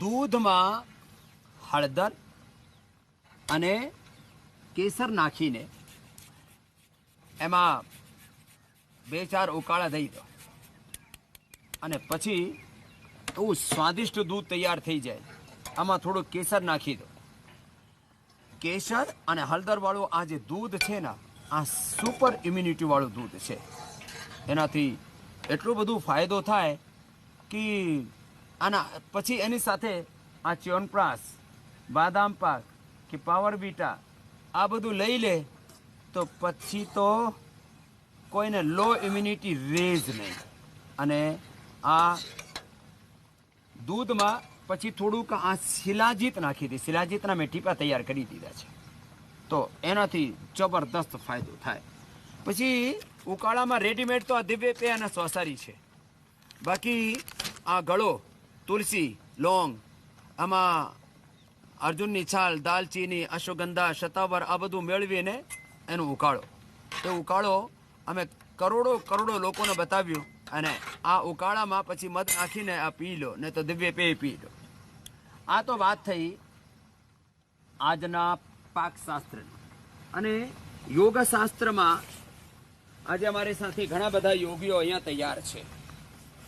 દૂધમાં હળદર અને કેસર નાખીને એમાં 2-4 ઉકાળા દઈ દો અને પછી એવું સ્વાદિષ્ટ દૂધ તૈયાર થઈ જાય. આમાં થોડું કેસર નાખી દો. કેસર અને હળદર વાળું આ જે દૂધ છે ને, આ સુપર ઇમ્યુનિટી વાળું દૂધ છે. એનાથી એટલો બધો ફાયદો થાય કે આના પછી એની સાથે આ ચ્યવનપ્રાશ, બાદામ પાક કે પાવર બીટા આ બધું લઈ લે તો પછી તો કોઈને લો ઇમ્યુનિટી રહે જ નહીં. અને આ દૂધમાં પછી થોડુંક આ શિલાજીત નાખી દે. શિલાજીતના મેં ટીપા તૈયાર કરી દીધા છે, તો એનાથી જબરદસ્ત ફાયદો થાય. પછી ઉકાળામાં રેડીમેડ તો આ દિવ્ય પે અને સોસારી છે. બાકી આ ગળો, તુલસી, લોંગ, આમાં અર્જુનની છાલ, દાલચીની, અશ્વગંધા, શતાવર આ બધું મેળવીને એનો ઉકાળો. એ ઉકાળો અમે કરોડો લોકોને બતાવ્યું અને આ ઉકાળામાં પછી મધ નાખીને આ પી લો, ને તો દિવ્ય પે પી લો. આ તો વાત થઈ આજના પાકશાસ્ત્રની. અને યોગશાસ્ત્રમાં આજે અમારી સાથે ઘણા બધા યોગીઓ અહીંયા તૈયાર છે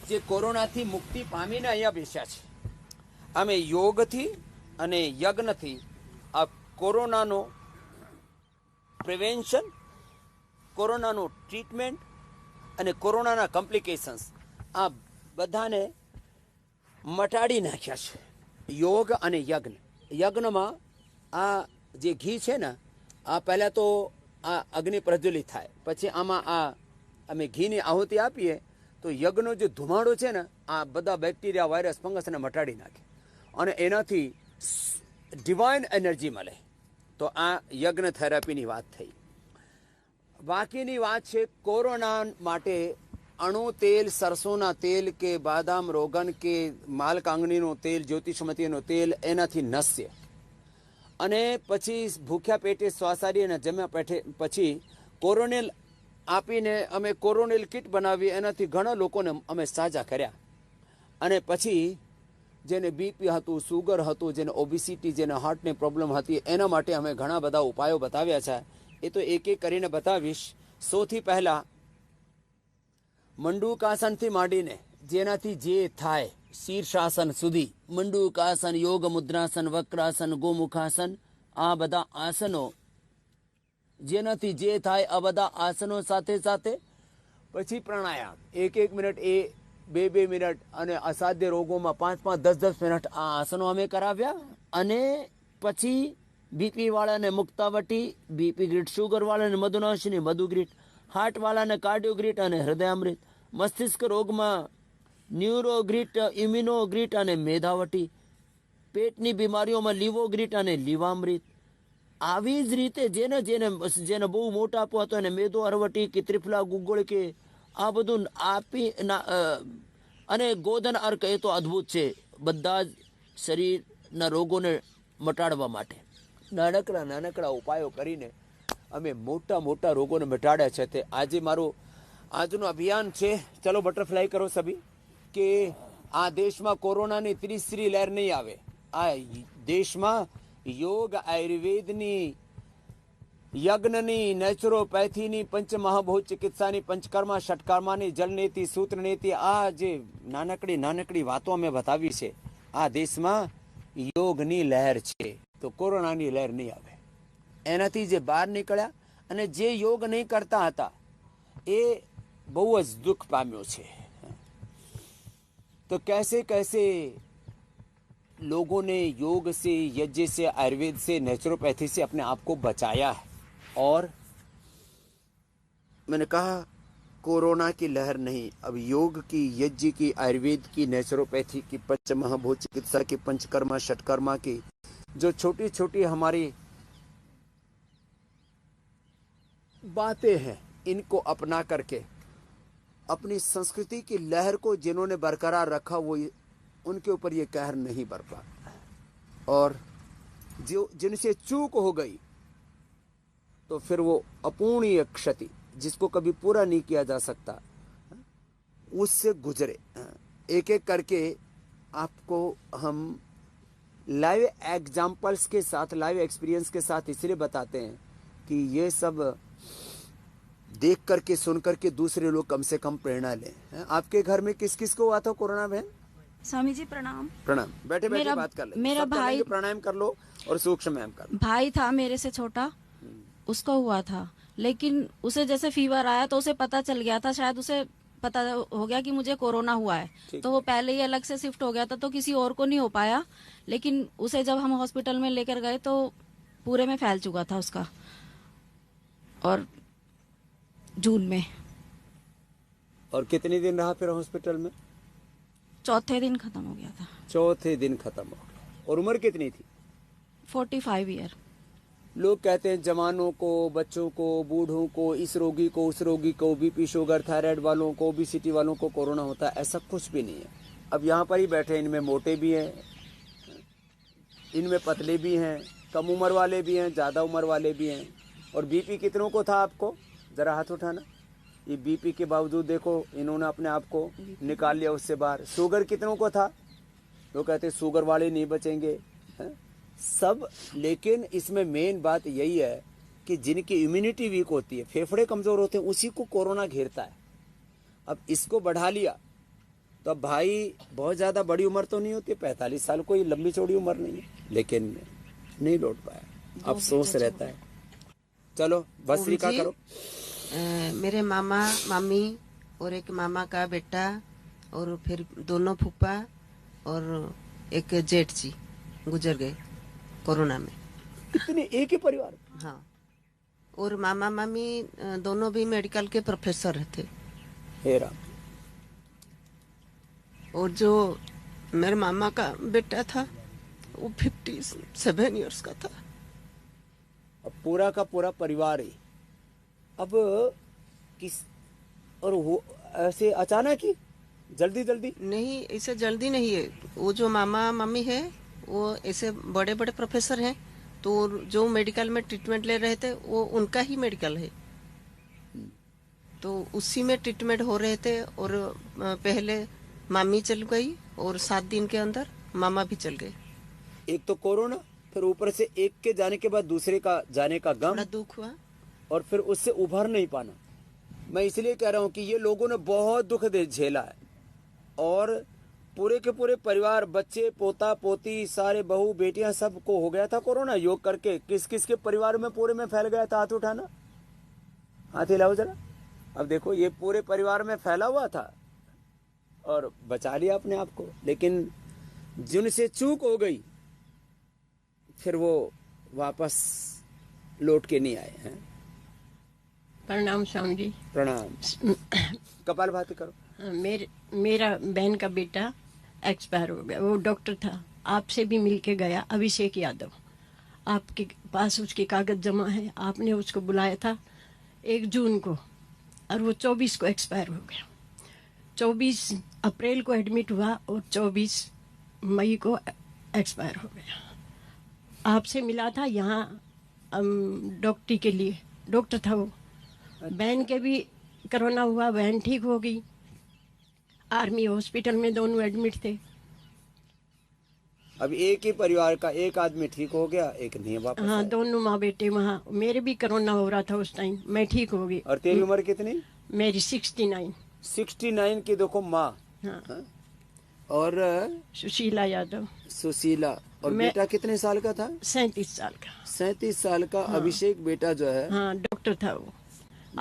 જે કોરોનાથી મુક્તિ પામીને અહીંયા બેસ્યા છે. અમે યોગથી અને યજ્ઞથી આ કોરોનાનો પ્રિવેન્શન, કોરોનાનું ટ્રીટમેન્ટ અને કોરોનાના કોમ્પ્લિકેશન્સ આ બધાને મટાડી નાખ્યા છે. યોગ અને યજ્ઞ. યજ્ઞમાં આ જે ઘી છે ને, આ પહેલાં તો આ અગ્નિ પ્રજ્વલિત થાય, પછી આમાં આ અમે ઘીની આહુતિ આપીએ તો યજ્ઞનો જે ધુમાડો છે ને, આ બધા બેક્ટેરિયા, વાયરસ, ફંગસને મટાડી નાખે અને એનાથી ડિવાઇન એનર્જી મળે. તો આ યજ્ઞ થેરાપીની વાત થઈ. બાકીની વાત છે કોરોના માટે અણુ તેલ, સરસોના તેલ કે બાદામ રોગન કે માલકાંગણીનું તેલ, જ્યોતિષમતીનું તેલ, એનાથી નસ્ય. અને પછી ભૂખ્યા પેટે શ્વાસારી અને જમ્યા પેટે પછી કોરોનેલ આપીને અમે કોરોનેલ કિટ બનાવી, એનાથી ઘણા લોકોને અમે સાજા કર્યા. અને પછી જેને બીપી હતું, સુગર હતું, જેને ઓબિસિટી, જેને હાર્ટની પ્રોબ્લેમ હતી, એના માટે અમે ઘણા બધા ઉપાયો બતાવ્યા છે. એ તો એક એક કરીને બતાવીશ. સૌથી પહેલાં મંડૂકાસનથી માંડીને જેનાથી જે થાય શીર્ષાસન સુધી, મંડૂકાસન, યોગ મુદ્રાસન, વક્રાસન, ગોમુખાસન, આ બધા આસનો જેનાથી જે થાય આ બધા આસનો સાથે સાથે પછી પ્રાણાયામ 1 મિનિટ, 2 મિનિટ, અને અસાધ્ય રોગોમાં 5, 10 મિનિટ આ આસનો અમે કરાવ્યા. અને પછી બીપી વાળાને મુક્તાવટી, બીપી ગ્રીટ, શુગર વાળાને મધુનાશિની, મધુગ્રીટ, હાર્ટ વાળાને કાર્ડિયોગ્રીટ અને હૃદયામૃત, મસ્તિષ્ક રોગમાં ન્યુરોગ્રીટ, ઇમ્યુનોગ્રીટ અને મેધાવટી, પેટની બીમારીઓમાં લીવોગ્રીટ અને લીવામૃત. આવી જ રીતે જેને બહુ મોટાપો હતો એને મેદો અરવટી કે ત્રિફલા ગુગળ કે આ બધું આપી અને ગોધન અર્ક. એ તો અદ્ભુત છે બધા જ શરીરના રોગોને મટાડવા માટે. નાનકડા ઉપાયો કરીને અમે મોટા રોગોને મટાડ્યા છે. તે આજે મારું આજનું અભિયાન છે, ચલો બટરફ્લાય કરો સભી, કે આ દેશમાં કોરોનાની ત્રીસરી લહેર નહીં આવે. આ દેશમાં યોગ, આયુર્વેદની, યજ્ઞની, નેચરોપેથીની, પંચમહાભૂત ચિકિત્સાની, પંચકર્મા, ષટકર્માની, જલનીતિ, સૂત્રનીતિ, આ જે નાનકડી વાતો અમે બતાવી છે, આ દેશમાં યોગની લહેર છે તો કોરોનાની લહેર નહીં આવે. એનાથી જે બહાર નીકળ્યા અને જે યોગ નહીં કરતા હતા એ બહુ જ દુઃખ પામ્યો છે. तो कैसे लोगों ने योग से, यज्ञ से, आयुर्वेद से, नेचुरोपैथी से अपने आप को बचाया है. और मैंने कहा कोरोना की लहर नहीं, अब योग की, यज्ञ की, आयुर्वेद की, नेचुरोपैथी की, पंचमहाभूत चिकित्सा की, पंचकर्मा, षटकर्मा की, जो छोटी छोटी हमारी बातें हैं, इनको अपना करके अपनी संस्कृति की लहर को जिन्होंने बरकरार रखा वो उनके ऊपर ये कहर नहीं बरपा. और जो जिनसे चूक हो गई तो फिर वो अपूर्णीय क्षति जिसको कभी पूरा नहीं किया जा सकता, उससे गुजरे। एक एक करके आपको हम लाइव एग्जाम्पल्स के साथ, लाइव एक्सपीरियंस के साथ इसलिए बताते हैं कि ये सब देख करके सुन करके दूसरे लोग कम से कम प्रेरणा लें। आपके घर में किस किस को हुआ था कोरोना बहन? स्वामी जी प्रणाम। प्रणाम। बैठे बैठे बात कर ले। मेरा भाई, प्राणायाम कर लो और सूक्ष्म मैम कर लो। भाई था मेरे से छोटा, उसको हुआ था, लेकिन उसे जैसे फीवर आया तो उसे पता चल गया था, शायद उसे पता हो गया कि मुझे कोरोना हुआ है, तो वो पहले ही अलग से शिफ्ट हो गया था, तो किसी और को नहीं हो पाया। लेकिन उसे जब हम हॉस्पिटल में लेकर गए तो पूरे में फैल चुका था उसका, और जून में। और कितने दिन रहा फिर हॉस्पिटल में? चौथे दिन खत्म हो गया था। चौथे दिन खत्म हो गया। और उम्र कितनी थी? 45 ईयर। लोग कहते हैं जवानों को, बच्चों को, बूढ़ों को, इस रोगी को, उस रोगी को, बीपी शुगर थायराइड वालों को, ओबेसिटी वालों को कोरोना होता है, ऐसा कुछ भी नहीं है। अब यहाँ पर ही बैठे, इनमें मोटे भी हैं, इनमें पतले भी हैं, कम उम्र वाले भी हैं, ज़्यादा उम्र वाले भी हैं। और बीपी कितनों को था आपको? ज़रा हाथ उठाना। ये बीपी के बावजूद देखो इन्होंने अपने आप को निकाल लिया उससे बाहर। शुगर कितनों को था? लोग कहते हैं शुगर वाले नहीं बचेंगे, है? सब। लेकिन इसमें मेन बात यही है कि जिनकी इम्यूनिटी वीक होती है, फेफड़े कमजोर होते हैं, उसी को कोरोना घेरता है। अब इसको बढ़ा लिया तो अब भाई बहुत ज़्यादा बड़ी उम्र तो नहीं होती, 45 साल कोई लंबी चौड़ी उम्र नहीं है, लेकिन नहीं लौट पाया। अफसोस रहता है। चलो भस्त्रिका करो। मेरे मामा मामी और एक मामा का बेटा और फिर दोनों फूफा और एक जेठ जी गुजर गए कोरोना में। कितने? एक ही परिवार? हाँ। और मामा मामी दोनों भी मेडिकल के प्रोफेसर थे। हे राम। और जो मेरे मामा का बेटा था वो 57 इयर्स का था। अब पूरा का पूरा परिवार ही। अब किस और वो ऐसे अचानक ही जल्दी जल्दी? नहीं, ऐसे जल्दी नहीं है। वो जो मामा मम्मी है वो ऐसे बड़े बड़े प्रोफेसर हैं, तो जो मेडिकल में ट्रीटमेंट ले रहे थे वो उनका ही मेडिकल है, तो उसी में ट्रीटमेंट हो रहे थे। और पहले मामी चल गई और 7 दिन के अंदर मामा भी चल गए। एक तो कोरोना, फिर ऊपर से एक के जाने के बाद दूसरे का जाने का गम, बड़ा दुख हुआ। और फिर उससे उभर नहीं पाना। मैं इसलिए कह रहा हूँ कि ये लोगों ने बहुत दुख दे झेला है, और पूरे के पूरे परिवार, बच्चे, पोता पोती, सारे बहू बेटियां, सबको हो गया था कोरोना। योग करके किस किस के परिवार में पूरे में फैल गया था? हाथ उठाना, हाथ हिलाओ जरा। अब देखो ये पूरे परिवार में फैला हुआ था और बचा लिया अपने आप को। लेकिन जिनसे चूक हो गई फिर वो वापस लौट के नहीं आए हैं। प्रणाम स्वामी जी। प्रणाम। कपालभाति करो। मेरा बहन का बेटा एक्सपायर हो गया, वो डॉक्टर था, आपसे भी मिलके गया, अभिषेक यादव। आपके पास उसके कागज जमा है, आपने उसको बुलाया था 1 जून को, और वो 24 को एक्सपायर हो गया। 24 अप्रैल को एडमिट हुआ और 24 मई को एक्सपायर हो गया। आपसे मिला था यहाँ डॉक्टरी के लिए, डॉक्टर था वो। बहन के भी कोरोना हुआ, बहन ठीक हो गई, आर्मी हॉस्पिटल में दोनों एडमिट थे। अब एक ही परिवार का एक आदमी ठीक हो गया, एक नहीं वापस। हाँ, दोनों माँ बेटे वहाँ। मेरे भी कोरोना हो रहा था उस टाइम, मैं ठीक हो गई। और तेरी उम्र कितनी? मेरी 69। 69 की देखो माँ। हाँ। हाँ? और सुशीला यादव। सुशीला। और बेटा कितने साल का था? 37 साल का। 37 साल का। हाँ। अभिषेक बेटा जो है, हाँ, डॉक्टर था वो।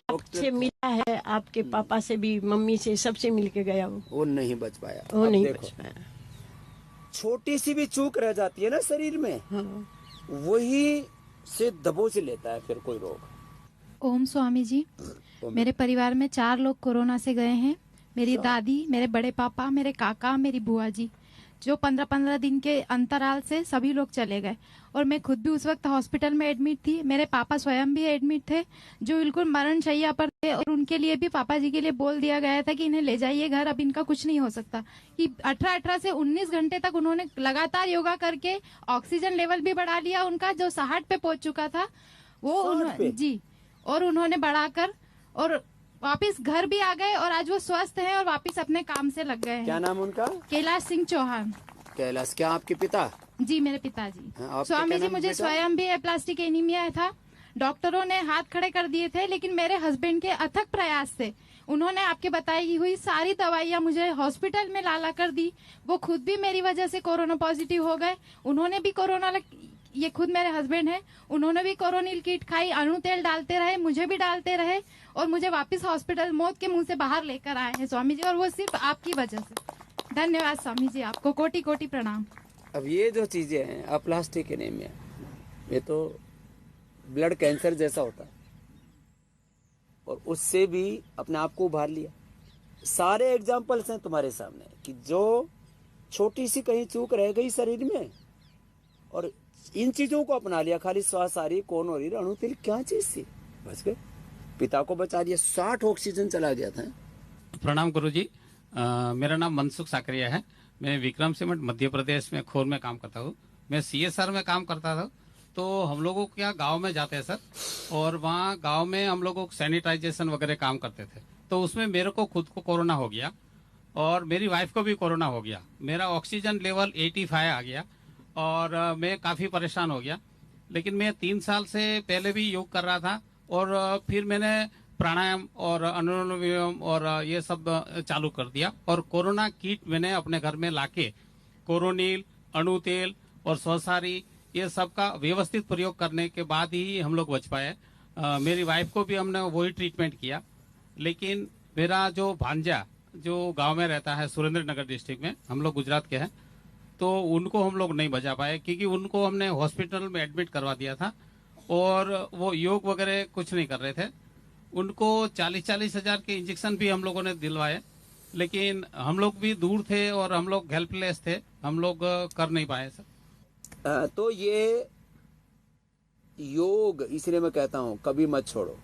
आपसे मिला है, आपके पापा से भी, मम्मी से, सबसे मिल के गया वो नहीं बच पाया। वो नहीं बच पाया। छोटी सी भी चूक रह जाती है ना शरीर में, हाँ। वही से दबोच लेता है फिर कोई रोग। ओम स्वामी जी। मेरे परिवार में 4 लोग कोरोना से गए हैं। मेरी दादी, मेरे बड़े पापा, मेरे काका, मेरी बुआ जी, जो 15-15 दिन के अंतराल से सभी लोग चले गए। और मैं खुद भी उस वक्त हॉस्पिटल में एडमिट थी। मेरे पापा स्वयं भी एडमिट थे, जो बिल्कुल मरण शैया पर थे, और उनके लिए भी, पापा जी के लिए बोल दिया गया था कि इन्हें ले जाइए घर, अब इनका कुछ नहीं हो सकता। कि 18 से 19 घंटे तक उन्होंने लगातार योगा करके ऑक्सीजन लेवल भी बढ़ा लिया उनका, जो 60 पे पहुंच चुका था वो जी, और उन्होंने बढ़ाकर, और वापस घर भी आ गए और आज वो स्वस्थ हैं और वापस अपने काम से लग गए क्या हैं। नाम उनका? कैलाश सिंह चौहान। कैलाश, क्या आपके पिता? जी, मेरे पिताजी। हाँ, आपका स्वामी क्या जी, नाम मुझे बेटा? स्वयं भी प्लास्टिक एनीमिया था। डॉक्टरों ने हाथ खड़े कर दिए थे, लेकिन मेरे हस्बैंड के अथक प्रयास से उन्होंने आपके बताई हुई सारी दवाइयां मुझे हॉस्पिटल में ला कर दी। वो खुद भी मेरी वजह से कोरोना पॉजिटिव हो गए। उन्होंने भी ये खुद मेरे हस्बैंड है, उन्होंने भी कोरोनिल किट खाई, अणु तेल डालते रहे, मुझे भी डालते रहे और मुझे वापस हॉस्पिटल मौत के मुंह से बाहर लेकर आए हैं स्वामी जी, और वो सिर्फ आपकी वजह से। धन्यवाद स्वामी जी, आपको कोटि कोटि प्रणाम। अब ये जो चीजें हैं, अप्लास्टिक एनीमिया, ये तो ब्लड कैंसर जैसा होता है और उससे भी अपने आप को उभार लिया। सारे एग्जाम्पल्स हैं तुम्हारे सामने कि जो छोटी सी कहीं चूक रह गई शरीर में और इन चीजों को अपना लिया। खाली श्वास आ रही, कौन हो रही, अणु तेल, क्या चीज थी, बच गए। पिता को बचा दिया, 60 ऑक्सीजन चला गया था। प्रणाम गुरु जी। मेरा नाम मनसुख साकरिया है। मैं विक्रम सीमेंट मध्य प्रदेश में खोर में काम करता हूँ। मैं CSR में काम करता था। तो हम लोगों को क्या गांव में जाते हैं सर, और वहाँ गांव में हम लोगों को सैनिटाइजेशन वगैरह काम करते थे। तो उसमें मेरे को खुद को कोरोना हो गया और मेरी वाइफ को भी कोरोना हो गया। मेरा ऑक्सीजन लेवल 85 आ गया और मैं काफी परेशान हो गया। लेकिन मैं 3 साल से पहले भी योग कर रहा था और फिर मैंने प्राणायाम और अनुलोम विलोम और ये सब चालू कर दिया और कोरोना किट मैंने अपने घर में लाके कोरोनिल, अणु तेल और स्वसारी ये सब का व्यवस्थित प्रयोग करने के बाद ही हम लोग बच पाए। मेरी वाइफ को भी हमने वही ट्रीटमेंट किया। लेकिन मेरा जो भांजा जो गांव में रहता है सुरेंद्र नगर डिस्ट्रिक्ट में, हम लोग गुजरात के हैं, तो उनको हम लोग नहीं बचा पाए क्योंकि उनको हमने हॉस्पिटल में एडमिट करवा दिया था और वो योग वगैरह कुछ नहीं कर रहे थे। उनको 40-40 हजार के इंजेक्शन भी हम लोगों ने दिलवाए, लेकिन हम लोग भी दूर थे और हम लोग हेल्पलेस थे, हम लोग कर नहीं पाए सर। तो ये योग, इसलिए मैं कहता हूं कभी मत छोड़ो।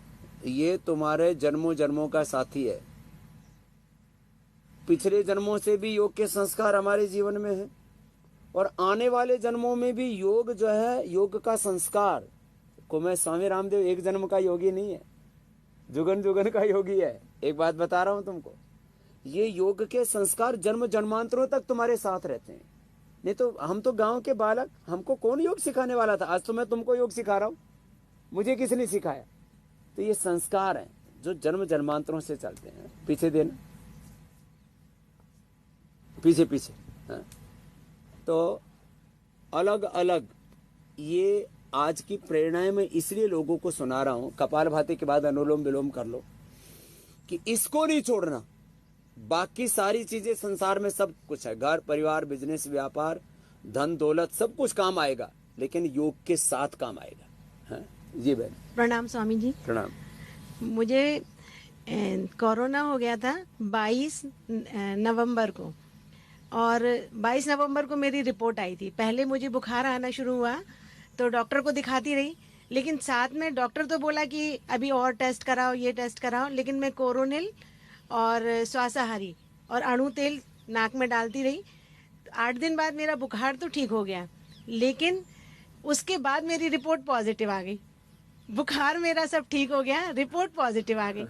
ये तुम्हारे जन्मों जन्मों का साथी है। पिछले जन्मों से भी योग के संस्कार हमारे जीवन में है और आने वाले जन्मों में भी योग जो है, योग का संस्कार को, मैं स्वामी रामदेव एक जन्म का योगी नहीं है, जुगन जुगन का योगी है। एक बात बता रहा हूं तुमको, ये योग के संस्कार जन्म जन्मांतरों तक तुम्हारे साथ रहते हैं। नहीं तो हम तो गांव के बालक, हमको कौन योग सिखाने वाला था? आज तो मैं तुमको योग सिखा रहा हूं, मुझे किसने सिखाया? तो ये संस्कार हैं जो जन्म जन्मांतरों से चलते हैं। पीछे देना, पीछे पीछे। हाँ। तो अलग अलग ये आज की प्रेरणाएं मैं इसलिए लोगों को सुना रहा हूं। कपालभाति के बाद अनुलोम विलोम कर लो कि इसको नहीं छोड़ना। बाकी सारी चीजें संसार में सब कुछ है, घर परिवार बिजनेस व्यापार धन दौलत सब कुछ काम आएगा, लेकिन योग के साथ काम आएगा। हाँ? जी बहन। प्रणाम स्वामी जी। प्रणाम। मुझे कोरोना हो गया था 22 नवंबर को और 22 नवंबर को मेरी रिपोर्ट आई थी। पहले मुझे बुखार आना शुरू हुआ तो डॉक्टर को दिखाती रही, लेकिन साथ में डॉक्टर तो बोला कि अभी और टेस्ट कराओ, ये टेस्ट कराओ, लेकिन मैं कोरोनिल और स्वासाहारी और अणु तेल नाक में डालती रही। 8 दिन बाद मेरा बुखार तो ठीक हो गया, लेकिन उसके बाद मेरी रिपोर्ट पॉजिटिव आ गई। बुखार मेरा सब ठीक हो गया, रिपोर्ट पॉजिटिव आ गई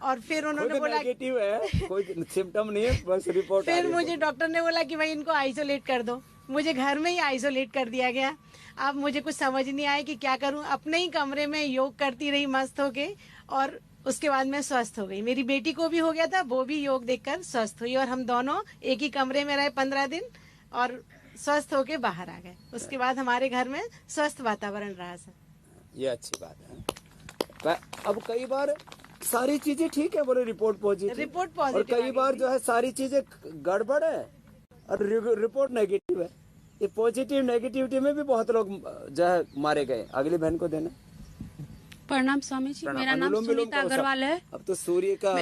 और फिर उन्होंने बोला नेगेटिव है, कोई सिम्टम नहीं है, बस रिपोर्ट। फिर मुझे डॉक्टर ने बोला कि भाई इनको आइसोलेट कर दो। मुझे घर में ही आइसोलेट कर दिया गया। अब मुझे कुछ समझ नहीं आया कि क्या करूं। अपने ही कमरे में योग करती रही मस्त होके और उसके बाद मैं स्वस्थ हो गई। मेरी बेटी को भी हो गया था, वो भी योग देखकर स्वस्थ हुई और हम दोनों एक ही कमरे में रहे 15 दिन और स्वस्थ होके बाहर आ गए। उसके बाद हमारे घर में स्वस्थ वातावरण रहा सर। ये अच्छी बात है। अब कई बार सारी चीजें ठीक है, बोले रिपोर्ट पॉजिटिव, और कई बार जो है सारी चीजें गड़बड़ है और रिपोर्ट नेगेटिव है। ये पॉजिटिव नेगेटिविटी में भी बहुत लोग जो है मारे गए। अगली बहन को देना। प्रणाम स्वामी जी, मेरा नाम सुनीता अग्रवाल है। अब तो सूर्य का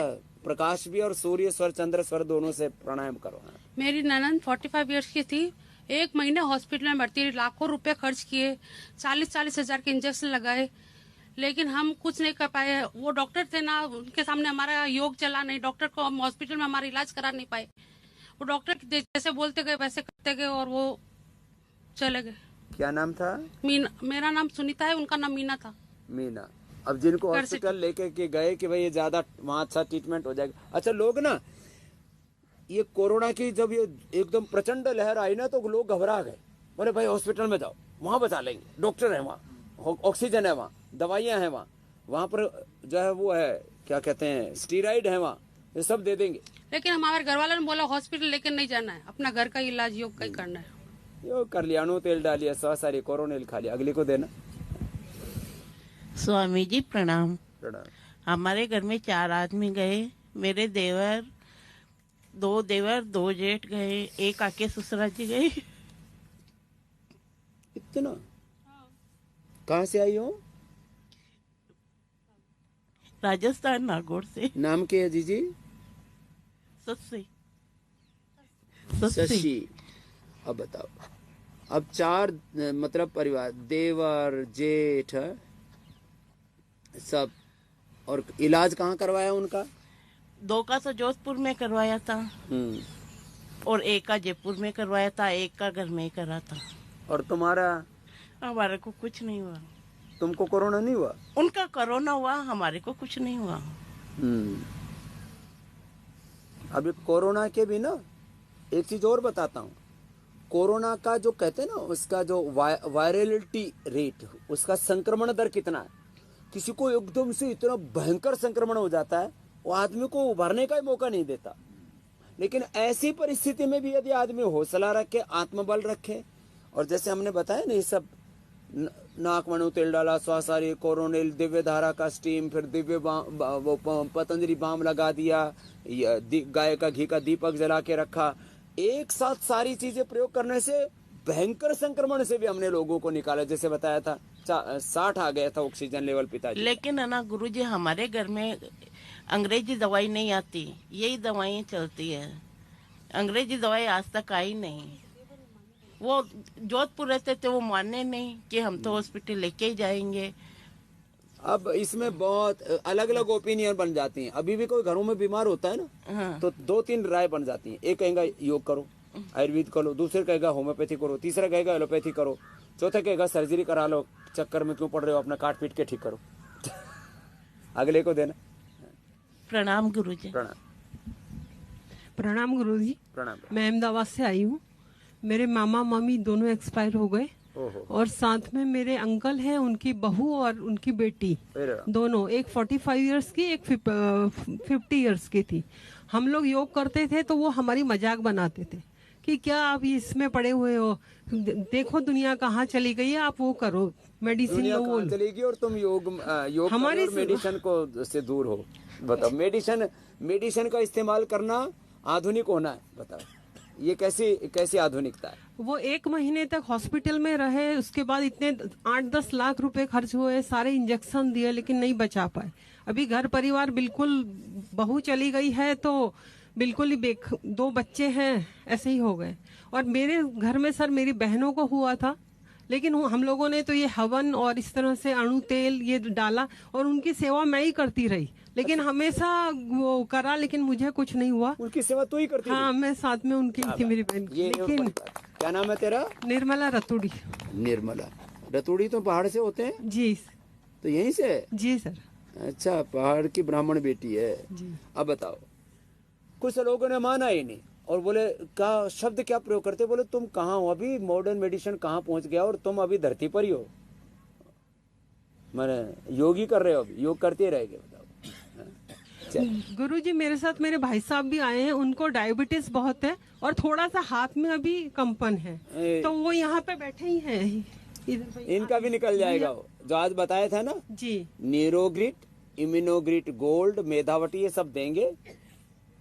प्रकाश भी और सूर्य स्वर चंद्र स्वर दोनों से प्राणायाम करो। मेरी ननद 45 इयर्स की थी, 1 महीने हॉस्पिटल में भर्ती रही, लाखों रुपए खर्च किए, 40-40 हजार के इंजेक्शन लगाए, लेकिन हम कुछ नहीं कर पाए। वो डॉक्टर थे ना, उनके सामने हमारा योग चला नहीं। डॉक्टर को हम हॉस्पिटल में हमारा इलाज करा नहीं पाए। वो डॉक्टर जैसे बोलते गए वैसे करते गए और वो चले गए। क्या नाम था? मीना। मेरा नाम सुनीता है, उनका नाम मीना था। मीना। अब जिनको घर से- हॉस्पिटल लेके के गए कि भाई ये ज्यादा वहाँ अच्छा ट्रीटमेंट हो जाएगा। अच्छा, लोग ना ये कोरोना की जब ये एकदम प्रचंड लहर आई ना तो लोग घबरा गए, बोले भाई हॉस्पिटल में जाओ, वहां बचा लेंगे, डॉक्टर है वहाँ, ऑक्सीजन है वहाँ, दवाइयां हैं वहाँ पर जो है वो है क्या कहते हैं स्टीराइड है वहाँ, ये सब दे देंगे। लेकिन हमारे घर वालों ने बोला हॉस्पिटल लेकर नहीं जाना है, अपना घर का इलाज योग का ही करना है। यो कर लिया, अणु तेल डालिया, 100 सारी कोरोनिल खा लिया, अगले को देना। स्वामी जी प्रणाम। प्रणाम। हमारे घर में 4 आदमी गए, मेरे देवर, 2 देवर 2 जेठ गए, एक आके ससुरा जी गए। इतना कहाँ से आई हो? राजस्थान नागौर से। नाम के है जीजी? सस्सी। शशि। अब बताओ, अब 4 मतलब परिवार, देवर जेठ सब, और इलाज कहाँ करवाया उनका? 2 का तो जोधपुर में करवाया था और एक का जयपुर में करवाया था, एक का घर में ही करा था। और तुम्हारा? हमारे को कुछ नहीं हुआ। तुमको कोरोना नहीं हुआ? उनका कोरोना हुआ, हमारे को कुछ नहीं हुआ। अभी कोरोना के भी ना एक चीज और बताता हूँ, कोरोना का जो कहते हैं ना उसका जो वायरलिटी रेट, उसका संक्रमण दर कितना है। किसी को एकदम से इतना भयंकर संक्रमण हो जाता है, वो आदमी को उभरने का ही मौका नहीं देता। लेकिन ऐसी परिस्थिति में भी यदि आदमी हौसला रखे, आत्मबल रखे, और जैसे हमने बताया ना ये सब नाक मनु तेल डाला, स्वासारी, कोरोनिल, दिव्य धारा का स्टीम, फिर दिव्य वो पतंजलि बाम लगा दिया, गाय का घी का दीपक जला के रखा, एक साथ सारी चीजें प्रयोग करने से भयंकर संक्रमण से भी हमने लोगों को निकाला। जैसे बताया था 60 आ गया था ऑक्सीजन लेवल पिताजी। लेकिन है ना गुरुजी, हमारे घर में अंग्रेजी दवाई नहीं आती, यही दवाई चलती है। अंग्रेजी दवाई आज तक आई नहीं। वो जोधपुर रहते थे, वो मानने नहीं कि हम तो हॉस्पिटल लेके ही जाएंगे। अब इसमें बहुत अलग अलग ओपिनियन बन जाती हैं। अभी भी कोई घरों में बीमार होता है ना, हाँ। तो 2-3 राय बन जाती हैं। एक कहेगा योग करो, आयुर्वेद करो, दूसरे कहेगा होम्योपैथी करो, तीसरा कहेगा एलोपैथी करो, चौथा कहेगा सर्जरी करा लो, चक्कर में क्यों पड़ रहे हो, अपना काट पीट के ठीक करो। अगले को देना। प्रणाम गुरुजी। प्रणाम। प्रणाम गुरुजी। प्रणाम। मैं अहमदाबाद से आई हूँ। मेरे मामा मामी दोनों एक्सपायर हो गए, और साथ में मेरे अंकल हैं, उनकी बहू और उनकी बेटी दोनों, एक 45 इयर्स की, एक 50 इयर्स की थी। हम लोग योग करते थे तो वो हमारी मजाक बनाते थे कि क्या आप इसमें पड़े हुए हो, देखो दुनिया कहाँ चली गई है, आप वो करो, मेडिसिन लो, वो लो। चलेगी और तुम योग हमारी और मेडिसिन को से दूर हो। बताओ, मेडिसिन का इस्तेमाल करना आधुनिक होना है। बताओ ये कैसी आधुनिकता है। वो 1 महीने तक हॉस्पिटल में रहे, उसके बाद इतने 8-10 लाख रुपए खर्च हुए, सारे इंजेक्शन दिए, लेकिन नहीं बचा पाए। अभी घर परिवार बिल्कुल, बहू चली गई है तो बिल्कुल ही 2 बच्चे हैं, ऐसे ही हो गए। और मेरे घर में सर मेरी बहनों को हुआ था, लेकिन हम लोगों ने तो ये हवन और इस तरह से अणु तेल ये डाला, और उनकी सेवा मैं ही करती रही, लेकिन हमेशा वो करा, लेकिन मुझे कुछ नहीं हुआ। उनकी सेवा तू ही करती? हाँ, मैं साथ में उनकी थी, मेरी बहन। लेकिन क्या नाम है तेरा? निर्मला रतुड़ी। निर्मला रतुड़ी तो पहाड़ से होते हैं? जी। तो यहीं से? जी सर। अच्छा, पहाड़ की ब्राह्मण बेटी है जी। अब बताओ, कुछ लोगों ने माना ही नहीं और बोले क्या शब्द क्या प्रयोग करते, बोले तुम कहाँ हो, अभी मॉडर्न मेडिसिन कहाँ पहुंच गया और तुम अभी धरती पर ही हो, मैंने योग ही कर रहे हो, अभी योग करते रहेंगे। बताओ। गुरुजी, मेरे साथ मेरे भाई साहब भी आए हैं, उनको डायबिटीज बहुत है और थोड़ा सा हाथ में अभी कंपन है, तो वो यहाँ पे बैठे ही हैं। इनका भी निकल जाएगा वो जो आज बताया था ना जी। नीरोग्रिट, इम्यूनोग्रिट गोल्ड, मेधावटी, ये सब देंगे,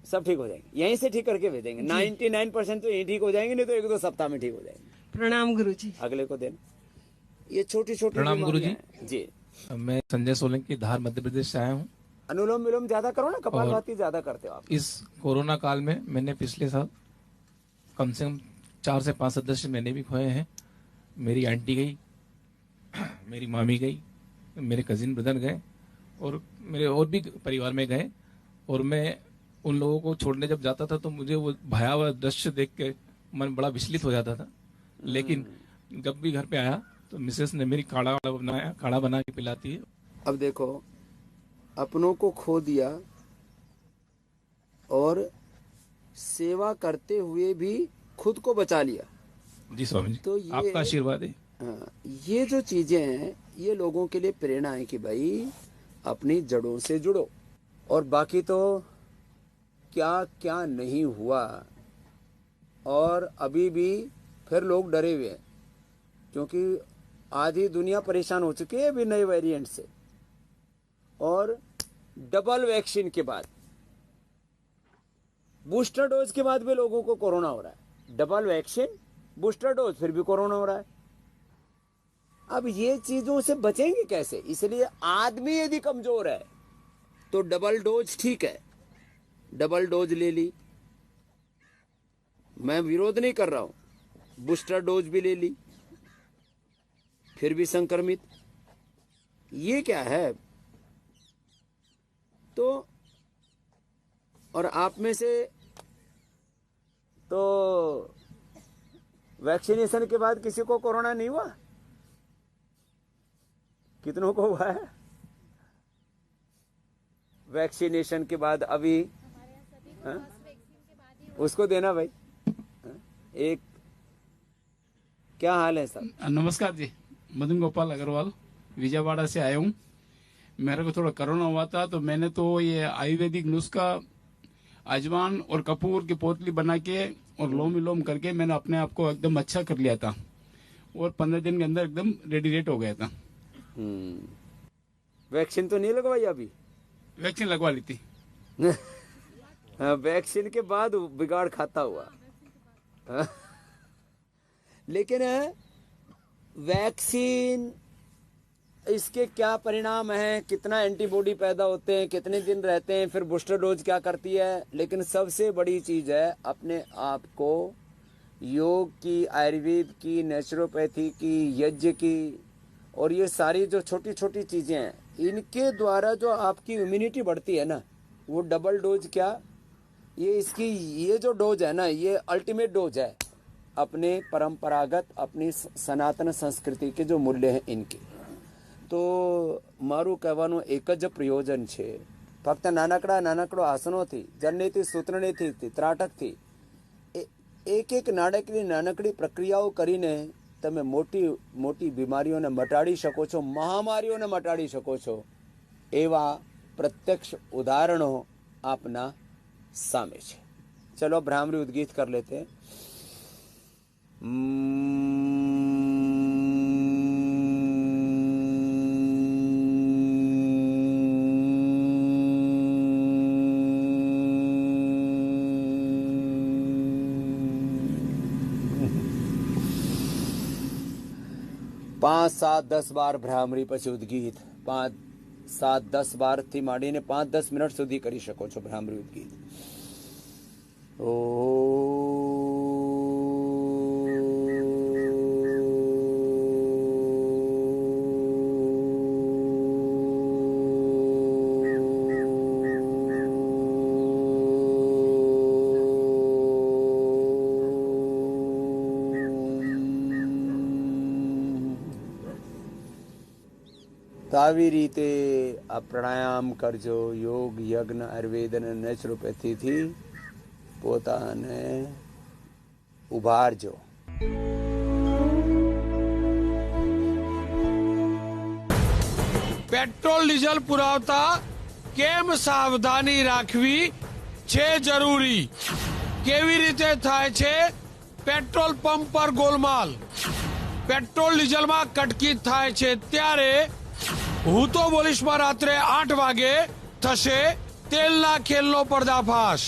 सब ठीक हो जाएंगे। यहीं से ठीक करके भेजेंगे। 99% तो यहीं ठीक हो जाएंगे, नहीं तो 1-2 सप्ताह में ठीक हो जाएंगे। प्रणाम गुरुजी। अगले को देना। ये छोटी-छोटी प्रणाम गुरुजी जी। मैं संजय सोलंकी, धार मध्य प्रदेश से आया हूँ। अनुलोम विलोम ज्यादा करो ना, कपालभाति ज्यादा करते हो आप। इस कोरोना काल में मैंने पिछले साल कम से कम 4 से 5 सदस्य मैंने भी खोए हैं। मेरी आंटी गई, मेरी मामी गई, मेरे कजिन ब्रदर गए, और मेरे और भी परिवार में गए। और मैं उन लोगों को छोड़ने जब जाता था तो मुझे वो भयावह दृश्य देख के मन बड़ा विचलित हो जाता था। लेकिन जब भी घर पे आया तो मिसेस ने मेरी काढ़ा बना के पिलाती है, अब देखो, अपनों को खो दिया और सेवा करते हुए भी खुद को बचा लिया। जी स्वामी जी, तो ये आपका आशीर्वाद है। हाँ, ये जो चीजें हैं ये लोगों के लिए प्रेरणा है कि भाई अपनी जड़ों से जुड़ो। और बाकी तो क्या क्या नहीं हुआ, और अभी भी फिर लोग डरे हुए हैं क्योंकि आधी दुनिया परेशान हो चुकी है अभी नए वेरिएंट से। और डबल वैक्सीन के बाद, बूस्टर डोज के बाद भी लोगों को कोरोना हो रहा है। डबल वैक्सीन, बूस्टर डोज, फिर भी कोरोना हो रहा है। अब ये चीजों से बचेंगे कैसे? इसलिए आदमी यदि कमजोर है तो डबल डोज ठीक है, डबल डोज ले ली, मैं विरोध नहीं कर रहा हूं। बूस्टर डोज भी ले ली, फिर भी संक्रमित, ये क्या है? तो और आप में से तो वैक्सीनेशन के बाद किसी को कोरोना नहीं हुआ? कितनों को हुआ है वैक्सीनेशन के बाद? अभी उसको देना भाई। एक क्या हाल है सर? नमस्कार जी, मदन गोपाल अग्रवाल विजयवाड़ा से आया हूँ। मेरे को थोड़ा कोरोना हुआ था तो मैंने तो ये आयुर्वेदिक नुस्खा अजवान और कपूर की पोतली बना के और लोम विलोम करके मैंने अपने आप को एकदम अच्छा कर लिया था और 15 दिन के अंदर एकदम रेडी हो गया था। वैक्सीन तो नहीं लगवाई अभी? वैक्सीन लगवा ली थी। वैक्सीन के बाद बिगाड़ खाता हुआ। लेकिन वैक्सीन, इसके क्या परिणाम हैं, कितना एंटीबॉडी पैदा होते हैं, कितने दिन रहते हैं, फिर बूस्टर डोज क्या करती है। लेकिन सबसे बड़ी चीज है अपने आप को योग की, आयुर्वेद की, नेचुरोपैथी की, यज्ञ की, और ये सारी जो छोटी छोटी चीजें हैं, इनके द्वारा जो आपकी इम्यूनिटी बढ़ती है ना, वो डबल डोज क्या, ये जो डोज है ना, ये अल्टीमेट डोज है अपने परंपरागत, अपनी सनातन संस्कृति के जो मूल्य हैं इनके। तो मारू कहेવાનું एक ज प्रयोजन છે, ફક્ત નાનકડો આસનોથી, જળનીતિ, સૂત્રનીતિ, ત્રાટકથી, એક નાનકડી પ્રક્રિયાઓ કરીને તમે મોટી બીમારીઓને મટાડી શકો છો, મહામારીઓને મટાડી શકો છો। એવા પ્રત્યક્ષ ઉદાહરણો આપના સામે છે। ચલો ભ્રામરી ઉદ્ગીત कर लेते हैं। पांच सात 10 बार भ्रामरी પછી ઉદ્ગીત 5 7 10 બાર થી માંડીને 5-10 મિનિટ સુધી કરી શકો છો ભ્રામરી ઉદ્ગીત। તો આવી રીતે આ પ્રાણાયામ કરજો, યોગ, યજ્ઞ, આયુર્વેદ અને નેચરોપેથીથી પોતાને ઉભારજો। પેટ્રોલ ડીઝલ પુરાવતા કેમ સાવધાની રાખવી છે જરૂરી? કેવી રીતે થાય છે પેટ્રોલ પંપ પર ગોલમાલ? પેટ્રોલ ડીઝલમાં કટકી થાય છે ત્યારે હું તો બોલીશમાં રાત્રે 8 વાગે થશે તેલના ખેલનો પર્દાફાશ।